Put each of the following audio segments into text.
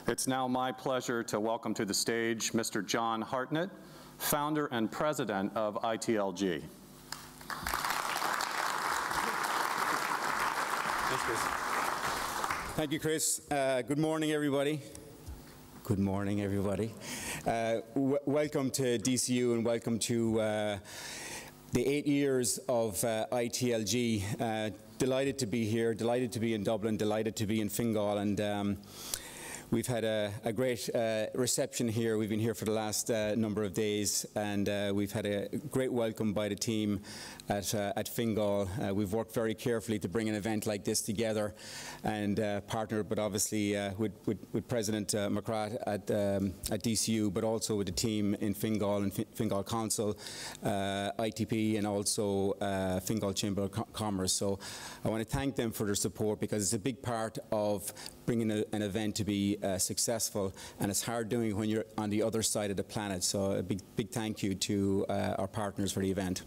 It's now my pleasure to welcome to the stage Mr. John Hartnett, founder and president of ITLG. Thank you, Chris. Good morning, everybody. Good morning, everybody. Welcome to DCU and welcome to the 8 years of ITLG. Delighted to be here, delighted to be in Dublin, delighted to be in Fingal, and we've had a great reception here. We've been here for the last number of days, and we've had a great welcome by the team at Fingal. We've worked very carefully to bring an event like this together and partnered, but obviously with President McGrath at DCU, but also with the team in Fingal and Fingal Council, ITP, and also Fingal Chamber of Commerce. So I want to thank them for their support, because it's a big part of bringing an event to be successful, and it's hard doing it when you're on the other side of the planet. So a big thank you to our partners for the event.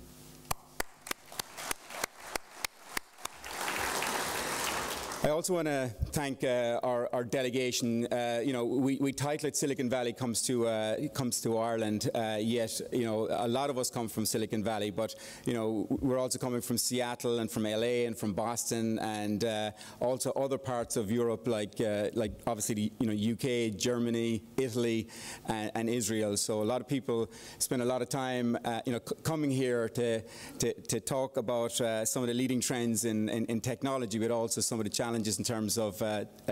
I also want to thank our delegation. You know, we title it Silicon Valley comes to Ireland. Yet, you know, a lot of us come from Silicon Valley, but you know, we're also coming from Seattle and from LA and from Boston, and also other parts of Europe, like obviously the UK, Germany, Italy, and Israel. So a lot of people spend a lot of time coming here to talk about some of the leading trends in technology, but also some of the challenges in terms of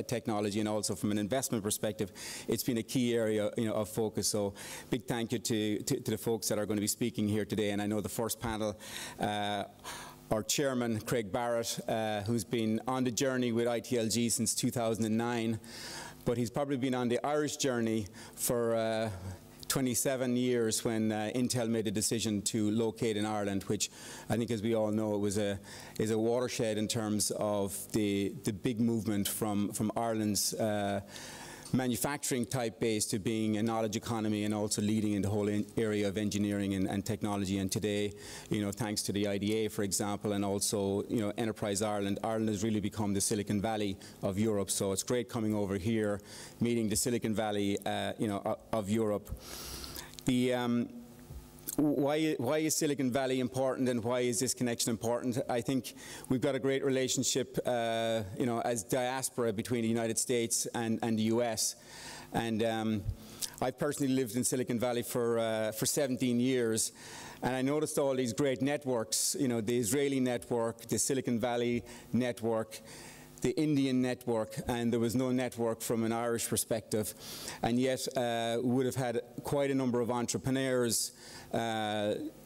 technology, and also from an investment perspective. It's been a key area of focus. So big thank you to the folks that are going to be speaking here today. And I know the first panel, our chairman, Craig Barrett, who's been on the journey with ITLG since 2009, but he's probably been on the Irish journey for 27 years when Intel made a decision to locate in Ireland, which I think, as we all know, is a watershed in terms of the big movement from Ireland's manufacturing type base to being a knowledge economy, and also leading in the whole area of engineering and technology. And today, thanks to the IDA, for example, and also Enterprise Ireland, Ireland has really become the Silicon Valley of Europe. So it's great coming over here, meeting the Silicon Valley of Europe. Why is Silicon Valley important, and why is this connection important? I think we've got a great relationship, as diaspora between the United States and the US. And I've personally lived in Silicon Valley for 17 years, and I noticed all these great networks, the Israeli network, the Silicon Valley network, the Indian network, and there was no network from an Irish perspective. And yet we would have had quite a number of entrepreneurs,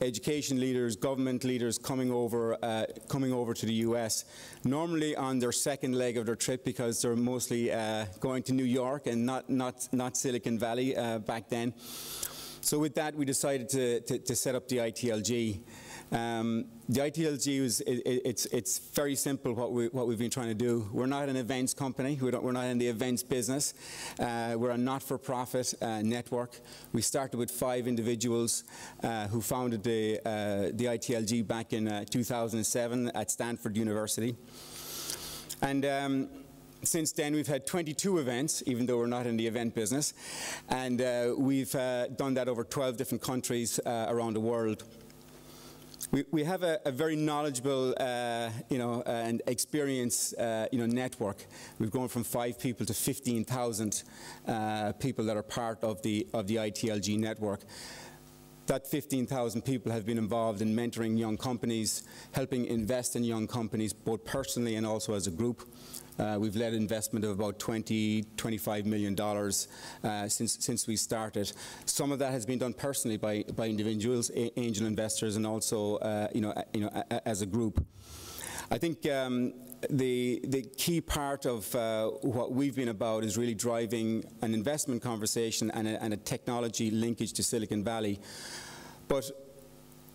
education leaders, government leaders coming over to the US, normally on their second leg of their trip, because they're mostly going to New York and not Silicon Valley back then. So with that, we decided to set up the ITLG. The ITLG it's very simple what we've been trying to do. We're not an events company. We're not in the events business. We're a not-for-profit network. We started with 5 individuals who founded the ITLG back in 2007 at Stanford University. And since then, we've had 22 events, even though we're not in the event business. And we've done that over 12 different countries around the world. We have a very knowledgeable, and experienced, network. We've grown from 5 people to 15,000 people that are part of the ITLG network. That 15,000 people have been involved in mentoring young companies, helping invest in young companies, both personally and also as a group. We've led investment of about $25 million since we started. Some of that has been done personally by individuals, angel investors, and also as a group. I think the key part of what we've been about is really driving an investment conversation and a technology linkage to Silicon Valley. But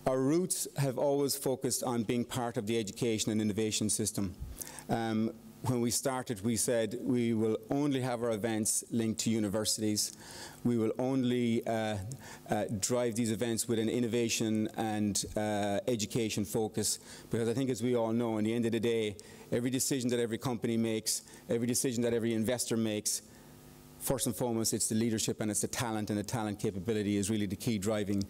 our roots have always focused on being part of the education and innovation system. When we started, we said we will only have our events linked to universities. We will only drive these events with an innovation and education focus, because I think, as we all know, in the end of the day, every decision that every company makes, every decision that every investor makes, first and foremost, it's the leadership and it's the talent, and the talent capability is really the key driving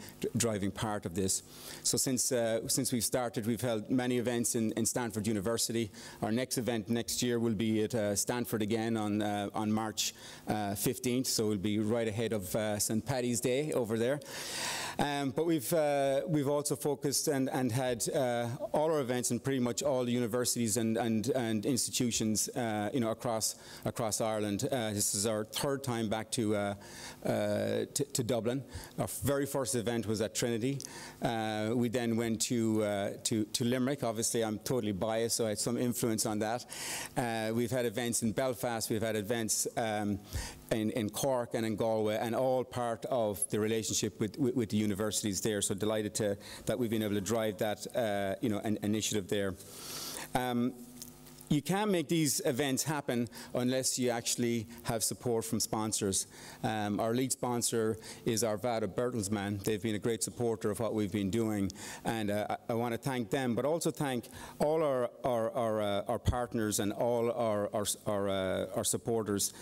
part of this. So since we've started, we've held many events in Stanford University. Our next event next year will be at Stanford again on March 15th, so we'll be right ahead of St. Paddy's Day over there. But we've also focused and had all our events in pretty much all the universities and institutions across Ireland. This is our third time back to Dublin. Our very first event was at Trinity. We then went to Limerick. Obviously, I'm totally biased, so I had some influence on that. We've had events in Belfast. We've had events in Cork and in Galway, and all part of the relationship with the universities there. So delighted that we've been able to drive that an initiative there. You can't make these events happen unless you actually have support from sponsors. Our lead sponsor is Arvada Bertelsmann. They've been a great supporter of what we've been doing, and I want to thank them, but also thank all our partners and all our supporters.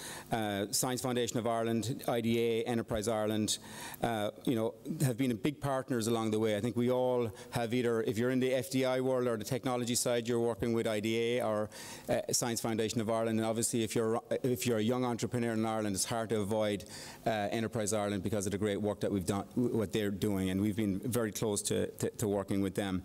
Science Foundation of Ireland, IDA, Enterprise Ireland, have been big partners along the way. I think we all have either, if you're in the FDI world or the technology side, you're working with IDA or Science Foundation of Ireland, and obviously if you're a young entrepreneur in Ireland, it's hard to avoid Enterprise Ireland because of the great work that we've done, what they're doing, and we've been very close to working with them.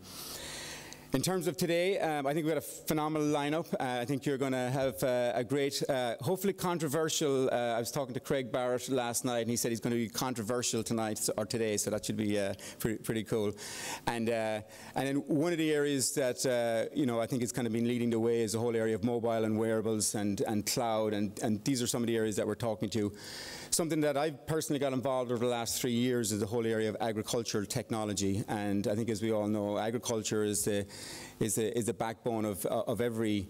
In terms of today, I think we've got a phenomenal lineup. I think you're going to have a great, hopefully controversial. I was talking to Craig Barrett last night, and he said he's going to be controversial tonight or today, so that should be pretty cool. And then one of the areas that I think has kind of been leading the way is the whole area of mobile and wearables and cloud, and these are some of the areas that we're talking to. Something that I've personally got involved over the last 3 years is the whole area of agricultural technology, and I think, as we all know, agriculture is the backbone of every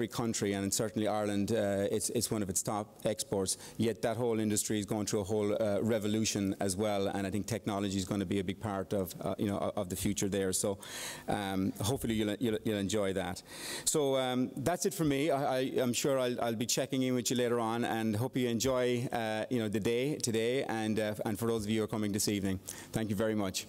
country, and certainly Ireland, it's one of its top exports. Yet that whole industry is going through a whole revolution as well, and I think technology is going to be a big part of of the future there. So hopefully you'll enjoy that. So that's it for me. I'm sure I'll be checking in with you later on, and hope you enjoy the day today, and for those of you who are coming this evening, thank you very much.